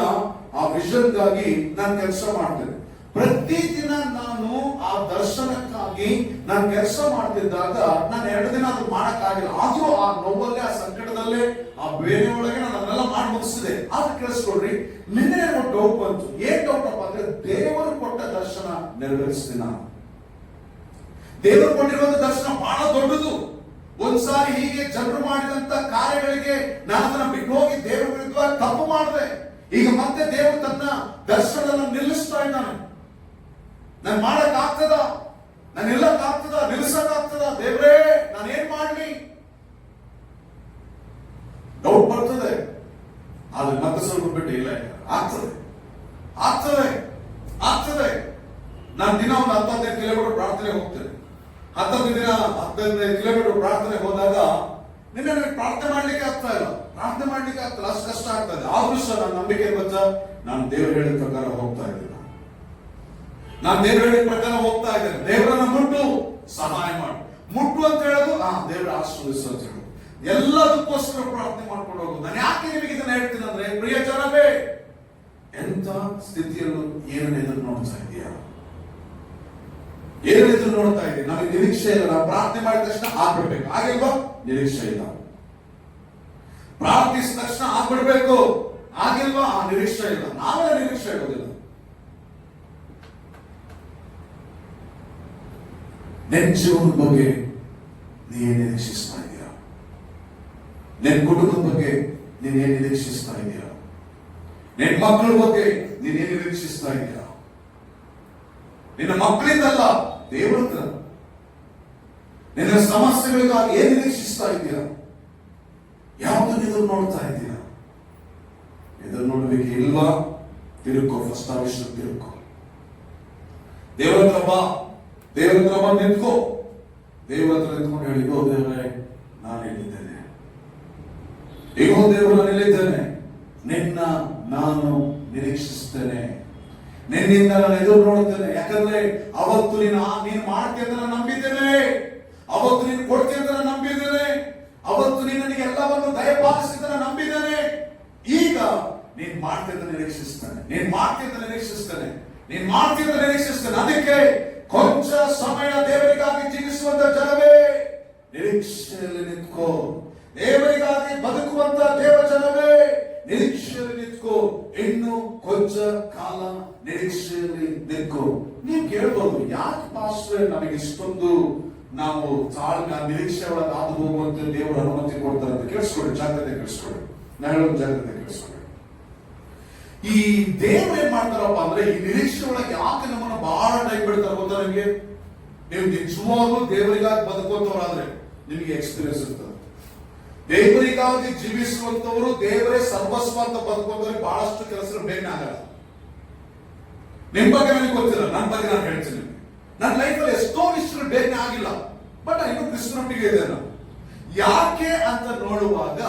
ಆ ವಿಷನ್ ಗಾಗಿ ನಾನು ಕೆಲಸ ಮಾಡ್ತೇನೆ. ಪ್ರತಿದಿನ ನಾನು ಆ ದರ್ಶನಕ್ಕಾಗಿ ನಾನು ಕೆಲಸ ಮಾಡ್ತಿದ್ದಾಗ ನಾನು 2 ದಿನ ಅದು ಮಾಡಕ್ಕಾಗಿಲ್ಲ. ಆದ್ರೂ ಆ ನೋವಲ್ಲೇ, ಆ ಸಂಕಟದಲ್ಲೇ, ಆ ಬೇರೆ ಒಳಗೆ ನಾನು ಅದನ್ನೆಲ್ಲ ಮಾಡಿ ಮುಗಿಸಿದೆ. ಆದ್ರೆ ಕೇಳಿಸ್ಕೊಡ್ರಿ, ನಿನ್ನೆ ಒಂದು ಡೌಟ್ ಬಂತು. ಏನ್ ಡೌಟ್ ಅಪ್ಪ ಅಂದ್ರೆ, ದೇವರು ಕೊಟ್ಟ ದರ್ಶನ ನೆರವೇರಿಸ್ತೀನಿ ನಾನು. ದೇವರು ಕೊಟ್ಟಿರುವಂತ ದರ್ಶನ ಬಹಳ ದೊಡ್ಡದು. ಒಂದ್ಸಾರಿ ಹೀಗೆ ಜನರು ಮಾಡಿದಂತ ಕಾರ್ಯಗಳಿಗೆ ನಾನು ಅದನ್ನ ಬಿಟ್ಟು ಹೋಗಿ ದೇವರ ವಿರುದ್ಧವಾಗಿ ತಪ್ಪು ಮಾಡಿದೆ. ಈಗ ಮತ್ತೆ ದೇವರು ತನ್ನ ದರ್ಶನವನ್ನು ನಿಲ್ಲಿಸ್ತಾ ಇದ್ದಾನೆ. ನಾನು ಮಾಡಕ್ ಆಗ್ತದ? ನಾನು ನಿಲ್ಲಕ್ ಆಗ್ತದ? ನಿಲ್ಲಿಸಕ್ ಆಗ್ತದ? ದೇವರೇ, ನಾನೇನ್ ಮಾಡ್ಲಿ? ಡೌಟ್ ಬರ್ತದೆ. ಆದ್ರೆ ಮತ್ತೆ ಸ್ವಲ್ಪ ಬಿಟ್ಟು ಇಲ್ಲ, ಆಗ್ತದೆ ಆಗ್ತದೆ ಆಗ್ತದೆ. ನಾನು ದಿನ ಒಂದು 15 ಕಿಲೋಮೀಟರ್ ಪ್ರಾರ್ಥನೆ ಹೋಗ್ತೇನೆ. 15 ಕಿಲೋಮೀಟರ್ ಪ್ರಾರ್ಥನೆ ಹೋದಾಗ ನಿನ್ನೆ ನನಗೆ ಪ್ರಾರ್ಥನೆ ಮಾಡ್ಲಿಕ್ಕೆ ಆಗ್ತಾ ಇಲ್ಲ, ಪ್ರಾರ್ಥನೆ ಮಾಡ್ಲಿಕ್ಕೆ ಆಗ್ತಲ್ಲ, ಅಷ್ಟು ಕಷ್ಟ ಆಗ್ತದೆ. ಆದ್ರೂ ಸಹ ನನ್ನ ನಂಬಿಕೆ ಬಂದ, ನಾನು ದೇವರು ಹೇಳಿದ ಪ್ರಕಾರ ಹೋಗ್ತಾ ಇದ್ದೇನೆ. ನಾನು ದೇವರು ಹೇಳಿದ ಪ್ರಕಾರ ಹೋಗ್ತಾ ಇದ್ದೇನೆ. ದೇವರನ್ನ ಮುಟ್ಟು ಸಹಾಯ ಮಾಡು. ಮುಟ್ಟು ಅಂತ ಹೇಳೋದು, ದೇವರ ಆಶೀರ್ವದಿಸು ಅಂತ ಹೇಳೋದು. ಎಲ್ಲದಕ್ಕೋಸ್ಕರ ಪ್ರಾರ್ಥನೆ ಮಾಡ್ಕೊಂಡು ಹೋಗೋದು. ನಾನು ಯಾಕೆ ನಿಮಗೆ ಇದನ್ನ ಹೇಳ್ತೀನಿ ಅಂದ್ರೆ, ಪ್ರಿಯ ಜನವೇ, ಎಂತ ಸ್ಥಿತಿಯಲ್ಲೂ ಏನನ್ನ ಎದುರು ನೋಡ್ತಾ ಇದೆಯಾ? ಏನು ಎದುರು ನೋಡ್ತಾ ಇದೆ? ನಮಗೆ ನಿರೀಕ್ಷೆ ಇಲ್ಲ. ನಾವು ಪ್ರಾರ್ಥನೆ ಮಾಡಿದ ತಕ್ಷಣ ಆಗ್ಬಿಡ್ಬೇಕು, ಆಗಿಲ್ವಾ? ನಿರೀಕ್ಷೆ ಇಲ್ಲ. ಪ್ರಾರ್ಥಿಸಿದ ತಕ್ಷಣ ಆಗ್ಬಿಡ್ಬೇಕು, ಆಗಿಲ್ವಾ ಆ ನಿರೀಕ್ಷೆ ಇಲ್ಲ. ನಾವೇ ನಿರೀಕ್ಷೆ ಇರೋದಿಲ್ಲ. ನಿನ್ನ ಜೀವನದ ಬಗ್ಗೆ ನೀನ್ ನಿರೀಕ್ಷಿಸ್ತಾ ಇದೆಯಾ? ನಿನ್ನ ಕುಟುಂಬದ ಬಗ್ಗೆ ನೀನೇನ್ ನಿರೀಕ್ಷಿಸ್ತಾ ಇದೆಯಾ? ನಿನ್ನ ಮಕ್ಕಳ ಬಗ್ಗೆ ನೀನೇನ್ ನಿರೀಕ್ಷಿಸ್ತಾ ಇದೆಯಾ? ನಿನ್ನ ಮಕ್ಕಳಿಂದಲ್ಲ, ದೇವರ ಹತ್ರ ನಿನ್ನ ಸಮಸ್ಯೆಗಳಿಗಾಗಿ ಏನ್ ನಿರೀಕ್ಷಿಸ್ತಾ ಇದೆಯಾ? ಯಾವ್ದನ್ನ ಎದುರು ನೋಡ್ತಾ ಇದೆಯಾ? ಎದುರು ನೋಡ್ಲಿಕ್ಕೆ ಇಲ್ವಾ? ತಿರುಕೋ, ಫಸ್ಟ್ ಆ ವಿಷಯ ತಿರುಕೋ. ದೇವರ ಹತ್ರ ಬಾ, ದೇವರ ಹತ್ರ ಬಂದು ನಿಂತ್ಕೋ. ದೇವರ ಹತ್ರ ನಿಂತ್ಕೊಂಡು ಹೇಳಿ, ಓ ದೇವರೇ, ನಾನು ಎಲ್ಲಿದ್ದೇನೆ, ಈಗೋ ದೇವರು ನಾನು ಎಲ್ಲಿದ್ದೇನೆ, ನಿನ್ನ ನಾನು ನಿರೀಕ್ಷಿಸ್ತೇನೆ, ನಿನ್ನಿಂದ ನಾನು ಎದುರು ನೋಡುತ್ತೇನೆ. ಯಾಕಂದ್ರೆ ಅವತ್ತು ನೀನು ಮಾಡ್ತೀಯ ಅಂತ ನಾನು ನಂಬಿದ್ದೇನೆ, ಅವತ್ತು ನೀನು ಕೊಡ್ತೀಯ ಅಂತ ನಾನು ನಂಬಿದ್ದೇನೆ, ಅವತ್ತು ನೀನು ನನಗೆ ಎಲ್ಲವನ್ನು ದಯಪಾಲಿಸಿದ ನಂಬಿದ್ದೇನೆ. ಈಗ ನೀನ್ ಮಾಡ್ತೀಯ ಅಂತ ನಿರೀಕ್ಷಿಸ್ತೇನೆ, ನೀನ್ ಮಾಡ್ತೀಯ ಅಂತ ನಿರೀಕ್ಷಿಸ್ತೇನೆ, ನೀನ್ ಮಾಡ್ತೀಯ ಅಂತ ನಿರೀಕ್ಷಿಸ್ತೇನೆ. ಅದಕ್ಕೆ ಕೊಂಚ ಸಮಯ ದೇವರಿಗಾಗಿ ಜೀವಿಸುವಂತ ಜನವೇ ನಿರೀಕ್ಷೆಯಲ್ಲಿ ನಿಂತ್ಕೋ. ದೇವರಿಗಾಗಿ ಬದುಕುವಂತ ದೇವ ಜನವೇ ನಿರೀಕ್ಷೆಯಲ್ಲಿ ನಿಂತ್ಕೋ. ಇನ್ನು ಕೊಂಚ ಕಾಲ ನಿರೀಕ್ಷೆಯಲ್ಲಿ ನಿಂತ್ಕೋ. ನೀವು ಕೇಳ್ಬೋದು, ಯಾಕೆ ಪಾಸ್ಟರ್ ನಮಗೆ ಇಷ್ಟೊಂದು ನಾವು ತಾಳ್ಮೆ ನಿರೀಕ್ಷೆ ಒಳಗೆ ಹಾದು ಹೋಗುವಂತೆ ದೇವರು ಅನುಮತಿ ಕೊಡ್ತಾರೆ ಅಂತ? ಕೇಳಿಸ್ಕೊಳ್ಳಿ, ಜಾಗ್ರತೆ ಕೇಳಿಸ್ಕೊಳ್ಳಿ, ನಾನು ಹೇಳೋದು ಜಾಗ್ರತೆ ಕೇಳಿಸ್ಕೊಳ್ಳಿ. ಈ ದೇವರು ಏನ್ ಮಾಡ್ತಾರಪ್ಪ ಅಂದ್ರೆ, ಈ ನಿರೀಕ್ಷೆ ಒಳಗೆ ಯಾಕೆ ನಮ್ಮನ್ನು ಬಹಳ ಟೈಮ್ ಬಿಡ್ತಾರೆ ಗೊತ್ತಾ ನಿಮಗೆ? ನೀವು ನಿಜವಾಗ್ಲೂ ದೇವರಿಗಾಗಿ ಬದುಕುವಂತವರಾದ್ರೆ ನಿಮಗೆ ಎಕ್ಸ್ಪೀರಿಯನ್ಸ್ ಇರ್ತದೆ. ದೇವರಿಗಾಗಿ ಜೀವಿಸುವಂತವರು, ದೇವರೇ ಸರ್ವಸ್ವ ಅಂತ ಬದುಕುವಂತವ್ರಿಗೆ ಬಹಳಷ್ಟು ಕೆಲಸಗಳು ಬೇಗನೆ ಆಗಲ್ಲ. ನಿಮ್ ಬಗ್ಗೆ ನನಗೆ ಗೊತ್ತಿಲ್ಲ, ನನ್ನ ಬಗ್ಗೆ ನಾನು ಹೇಳ್ತೀನಿ. ನನ್ನ ಲೈಫಲ್ಲಿ ಎಷ್ಟೋ ವಿಷಯಗಳು ಬೇಗನೆ ಆಗಿಲ್ಲ, ಬಟ್ ಇನ್ನೂ ಕ್ರಿಸ್ತನೊಟ್ಟಿಗೆ ಇದೆ. ಯಾಕೆ ಅಂತ ನೋಡುವಾಗ,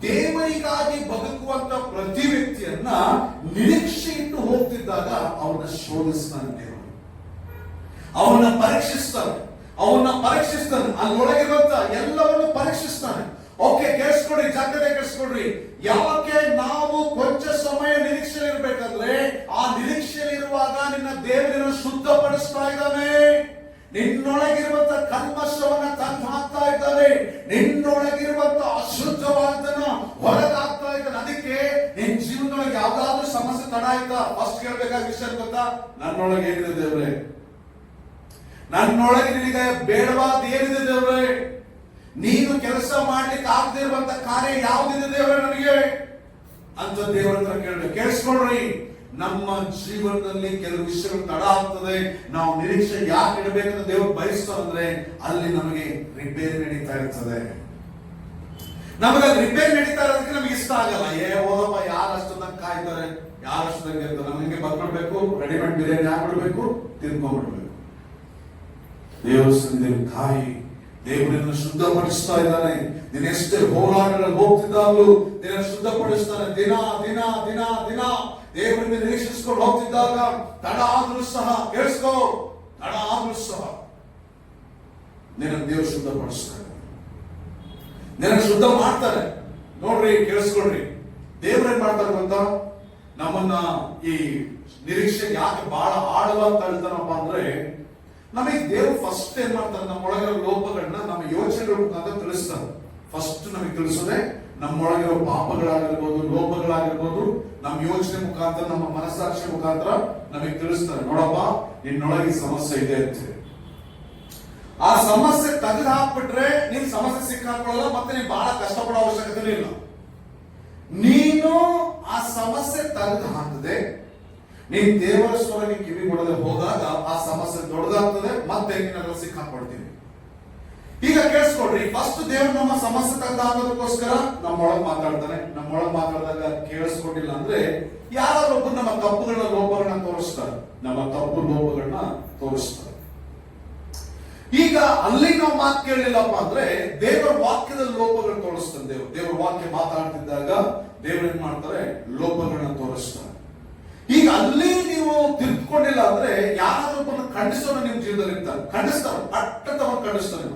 ದೇವರಿಗಾಗಿ ಬದುಕುವಂತ ಪ್ರತಿ ವ್ಯಕ್ತಿಯನ್ನ ನಿರೀಕ್ಷೆ ಇಟ್ಟು ಹೋಗ್ತಿದ್ದಾಗ ಅವನ್ನ ಶೋಧಿಸ್ತಾನೆ ದೇವರು, ಅವನ್ನ ಪರೀಕ್ಷಿಸ್ತಾನೆ, ಅಲ್ಲೊಳಗಿರುವಂತ ಎಲ್ಲವನ್ನು ಪರೀಕ್ಷಿಸ್ತಾನೆ. ಓಕೆ, ಕೇಳಿಸ್ಕೊಡ್ರಿ, ಜಾಗ್ರತೆ ಕೇಳಿಸ್ಕೊಡ್ರಿ. ಯಾಕೆ ನಾವು ಕೊಂಚ ಸಮಯ ನಿರೀಕ್ಷೆಯಲ್ಲಿ ಇರ್ಬೇಕಂದ್ರೆ, ಆ ನಿರೀಕ್ಷೆಯಲ್ಲಿರುವಾಗ ನಿನ್ನ ದೇವರನ್ನು ಶುದ್ಧಪಡಿಸ್ತಾ ಇದ್ದಾನೆ, ನಿನ್ನೊಳಗಿರುವಂತ ಕಲ್ಮಶವನ್ನ ತಂದು ಹಾಕ್ತಾ ಇದ್ದಾನೆ, ನಿನ್ನೊಳಗಿರುವಂತ ಅಶುದ್ಧವಾದನ್ನ ಹೊರಗಾಗ್ತಾ ಇದ್ದಾನೆ. ಅದಕ್ಕೆ ನಿನ್ ಜೀವನದೊಳಗೆ ಯಾವ್ದಾದ್ರು ಸಮಸ್ಯೆ ತಡ ಆಯ್ತಾ, ಫಸ್ಟ್ ಕೇಳ್ಬೇಕಾದ ವಿಷಯ ಗೊತ್ತಾ? ನನ್ನೊಳಗೆ ಏನಿದೆ ದೇವ್ರೆ, ನನ್ನೊಳಗೆ ನಿನಗೆ ಬೇಡವಾದ ಏನಿದೆ ದೇವ್ರೆ, ನೀನು ಕೆಲಸ ಮಾಡ್ಲಿಕ್ಕೆ ಆಗದೆ ಇರುವಂತ ಕಾರ್ಯ ಯಾವ್ದಿದೆ ದೇವ್ರೆ ನನಗೆ ಅಂತ ದೇವರ ಹತ್ರ ಕೇಳಬೇಕು. ಕೇಳಿಸ್ಕೊಳ್ರಿ, ನಮ್ಮ ಜೀವನದಲ್ಲಿ ಕೆಲವು ವಿಷಯಗಳು ತಡ ಆಗ್ತದೆ. ನಾವು ನಿರೀಕ್ಷೆ ಯಾಕೆ ಇಡಬೇಕಂತ ದೇವರು ಬಯಸ್ತಾರಂದ್ರೆ, ಅಲ್ಲಿ ನಮಗೆ ರಿಪೇರಿ ನಡೀತಾ ಇರ್ತದೆ. ನಮಗೆ ರಿಪೇರಿ ನಡೀತಾ ಇರೋದಕ್ಕೆ ನಮಗೆ ಇಷ್ಟ ಆಗಲ್ಲ. ಹೋದಪ್ಪ, ಯಾರಷ್ಟೊಂದಾಗ ಕಾಯ್ತಾರೆ, ಯಾರಷ್ಟೊಂದಾಗ ಇರ್ತಾರೆ, ನಮಗೆ ಬಂದ್ಬಿಡ್ಬೇಕು, ರೆಡಿಮೇಡ್ ಬಿರಿಯಾನಿ ಆಗ್ಬಿಡ್ಬೇಕು, ತಿನ್ಕೊಂಡ್ಬಿಡ್ಬೇಕು. ದೇವರ ಸನ್ನಿಧಿಯಲ್ಲಿ ಕಾಯಿ, ದೇವರನ್ನು ಶುದ್ಧಪಡಿಸ್ತಾ ಇದ್ದಾನೆ. ನೀನು ಎಷ್ಟೇ ಹೋರಾಟಗಳಲ್ಲಿ ಹೋಗ್ತಿದ್ದಾಗಲೂ ನಿನ್ನ ಶುದ್ಧಪಡಿಸ್ತಾನೆ. ದಿನ ದಿನ ದಿನ ದಿನ ದೇವರನ್ನು ನಿರೀಕ್ಷಿಸಿಕೊಂಡು ಹೋಗ್ತಿದ್ದಾಗ ತಡ ಆದ್ರೂ ಸಹ, ಕೇಳಿಸ್ಕೋ, ತಡ ಆದ್ರೂ ಸಹ ನಿನ್ನ ದೇವರು ಶುದ್ಧಪಡಿಸ್ತಾನೆ, ನಿನ್ನ ಶುದ್ಧ ಮಾಡ್ತಾರೆ. ನೋಡ್ರಿ, ಕೇಳಿಸ್ಕೊಳ್ರಿ, ದೇವ್ರೇನ್ ಮಾಡ್ತಾರೆ ಗೊತ್ತಾ? ನಮ್ಮನ್ನ ಈ ನಿರೀಕ್ಷೆ ಯಾಕೆ ಬಹಳ ಆಳವಾಗಿ ತಳ್ತಾನಪ್ಪ ಅಂದ್ರೆ, ನಮಗೆ ದೇವರು ಫಸ್ಟ್ ಏನ್ ಮಾಡ್ತಾರೆ, ನಮ್ಮೊಳಗಿರೋ ಲೋಪಗಳನ್ನ ನಮ್ಮ ಯೋಚನೆಗಳ ಮುಖಾಂತರ ತಿಳಿಸ್ತಾರೆ. ಫಸ್ಟ್ ನಮಗೆ ತಿಳಿಸೋದೆ ನಮ್ಮೊಳಗಿರೋ ಪಾಪಗಳಾಗಿರ್ಬೋದು, ಲೋಪಗಳಾಗಿರ್ಬೋದು, ನಮ್ಮ ಯೋಚನೆ ಮುಖಾಂತರ, ನಮ್ಮ ಮನಸ್ಸಾಕ್ಷಿ ಮುಖಾಂತರ ನಮಗೆ ತಿಳಿಸ್ತಾರೆ. ನೋಡಪ್ಪ, ನಿನ್ನೊಳಗೆ ಸಮಸ್ಯೆ ಇದೆ ಅಂತ. ಆ ಸಮಸ್ಯೆ ತೆಗೆದು ಹಾಕ್ಬಿಟ್ರೆ ನೀನ್ ಸಮಸ್ಯೆ ಸಿಕ್ಕಾಕೊಳ್ಳಲ್ಲ, ಮತ್ತೆ ನೀನ್ ಬಹಳ ಕಷ್ಟಪಡೋ ಅವಶ್ಯಕತೆ ಇಲ್ಲ. ನೀನು ಆ ಸಮಸ್ಯೆ ತೆಗೆದು ಹಾಕದೆ ನೀನ್ ದೇವರ ಸ್ವರಕ್ಕೆ ಕಿವಿ ಕೊಡದೆ ಹೋದಾಗ ಆ ಸಮಸ್ಯೆ ದೊಡ್ಡದಾಗ್ತದೆ, ಮತ್ತೆ ನೀನು ಸಿಕ್ಕಾಕೊಳ್ತೀವಿ. ಈಗ ಕೇಳಿಸ್ಕೊಡ್ರಿ, ಫಸ್ಟ್ ದೇವರು ನಮ್ಮ ಸಮಸ್ಯೆ ತೆಗೆದು ಹಾಕೋದಕ್ಕೋಸ್ಕರ ನಮ್ಮೊಳಗ್ ಮಾತಾಡ್ತಾನೆ. ನಮ್ಮೊಳಗ್ ಮಾತಾಡಿದಾಗ ಕೇಳಿಸ್ಕೊಂಡಿಲ್ಲ ಅಂದ್ರೆ ಯಾರಾದ್ರೂ ಒಬ್ಬರು ನಮ್ಮ ತಪ್ಪುಗಳನ್ನ, ಲೋಪಗಳನ್ನ ತೋರಿಸ್ತಾರೆ, ನಮ್ಮ ತಪ್ಪು ಲೋಪಗಳನ್ನ ತೋರಿಸ್ತಾರೆ. ಈಗ ಅಲ್ಲಿ ನಾವು ಮಾತು ಕೇಳಲಿಲ್ಲಪ್ಪ ಅಂದ್ರೆ ದೇವರ ವಾಕ್ಯದ ಲೋಪಗಳು ತೋರಿಸ್ತಾನೆ. ದೇವರ ವಾಕ್ಯ ಮಾತಾಡ್ತಿದ್ದಾಗ ದೇವರು ಏನ್ ಮಾಡ್ತಾರೆ, ಲೋಪಗಳನ್ನ ತೋರಿಸ್ತಾರೆ. ಈಗ ಅಲ್ಲಿ ನೀವು ತಿಳ್ಕೊಂಡಿಲ್ಲ ಅಂದ್ರೆ ಯಾರಾದ್ರೂ ಒಬ್ಬರನ್ನ ಖಂಡಿಸೋಣ ನಿಮ್ಮ ಜೀವನದಲ್ಲಿ ಇರ್ತಾರೆ, ಖಂಡಿಸ್ತಾರೆ, ಪಟ್ಟದವ್ರು ಖಂಡಿಸ್ತಾರೆ.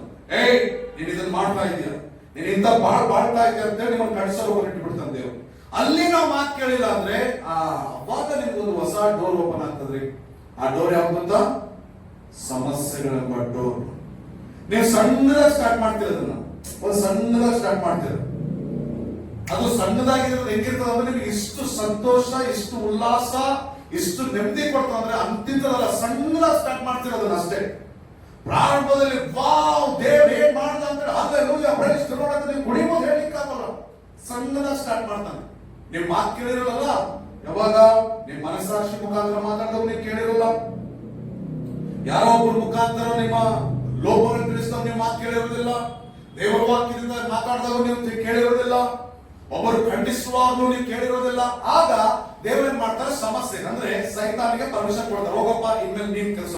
ನೀನ್ ಇದನ್ನ ಮಾಡ್ತಾ ಇದೀಯ, ನೀನ್ ಇಂತ ಬಾಳ್ತಾ ಇದೆಯಾ ಅಂತ ಹೇಳಿ ನಿಮ್ಮನ್ನು ಖಂಡಿಸಲು ಇಟ್ಬಿಡ್ತಾನೆ ದೇವರು. ಅಲ್ಲಿ ನಾವು ಮಾತು ಕೇಳಿಲ್ಲ ಅಂದ್ರೆ ಅವಾಗ ನಿಮ್ಗೊಂದು ಹೊಸ ಡೋರ್ ಓಪನ್ ಆಗ್ತದ್ರಿ. ಆ ಡೋರ್ ಯಾವ್ದು ಅಂತ? ಸಮಸ್ಯೆಗಳ ಡೋರ್. ನೀವು ಸಣ್ಣದಾಗಿ ಸ್ಟಾರ್ಟ್ ಮಾಡ್ತೀರ, ಅದನ್ನ ಒಂದು ಸಣ್ಣದಾಗಿ ಸ್ಟಾರ್ಟ್ ಮಾಡ್ತೀರ, ಅದು ಸಣ್ಣದಾಗಿರೋದು ಹೆಂಗಿರ್ತದೆ ಅಂದ್ರೆ ನಿಮ್ಗೆ ಇಷ್ಟು ಸಂತೋಷ, ಇಷ್ಟು ಉಲ್ಲಾಸ, ಇಷ್ಟು ನೆಮ್ಮದಿ ಕೊಡ್ತಾ ಅಂದ್ರೆ ಅಂತಿಂತದಲ್ಲ, ಸಣ್ಣದಾಗಿ ಸ್ಟಾರ್ಟ್ ಮಾಡ್ತಿರೋದನ್ನ ಅಷ್ಟೇ. ಪ್ರಾರಂಭದಲ್ಲಿ ವಾವ್ ದೇವ್ರ ಏನ್ ಮಾಡ್ದ ಅಂದ್ರೆ ಹಲ್ಲೆಲೂಯಾ ಪ್ರೈಸ್ ದಿ ಲಾರ್ಡ್ ಅಂತ ನೀವು ಕುಡಿಬೋದು ಹೇಳಲಿಕ್ಕಾಗಲ್ಲ. ಸಣ್ಣದಾಗಿ ಸ್ಟಾರ್ಟ್ ಮಾಡ್ತಾನೆ. ನೀವು ಮಾತು ಕೇಳಿರಲ್ಲ, ಯಾವಾಗ ನಿಮ್ಮ ಮನಸ್ಸಾಕ್ಷಿ ಮುಖಾಂತರ ಮಾತಾಡಿದವು ನೀವು ಕೇಳಿರಲ್ಲ, ಯಾರೋ ಒಬ್ಬರ ಮುಖಾಂತರ ನಿಮ್ಮ ಲೋಪವನ್ನು ತಿಳಿಸಿದವು ನೀವು ಮಾತು ಕೇಳಿರೋದಿಲ್ಲ, ದೇವರ ವಾಕ್ಯದಿಂದ ಮಾತಾಡಿದವು ನೀವು ಕೇಳಿರೋದಿಲ್ಲ, ಒಬ್ಬರು ಖಂಡಿಸುವಾಗಲೂ ನೀವು ಕೇಳಿರೋದಿಲ್ಲ. ಆಗ ದೇವರೇನ್ ಮಾಡ್ತಾರೆ, ಸಮಸ್ಯೆ ಅಂದ್ರೆ ಸೈತಾನಿಗೆ ಪರ್ಮಿಷನ್ ಕೊಡ್ತಾರೆ, ಹೋಗಪ್ಪ ಇನ್ಮೇಲೆ ನೀನ್ ಕೆಲಸ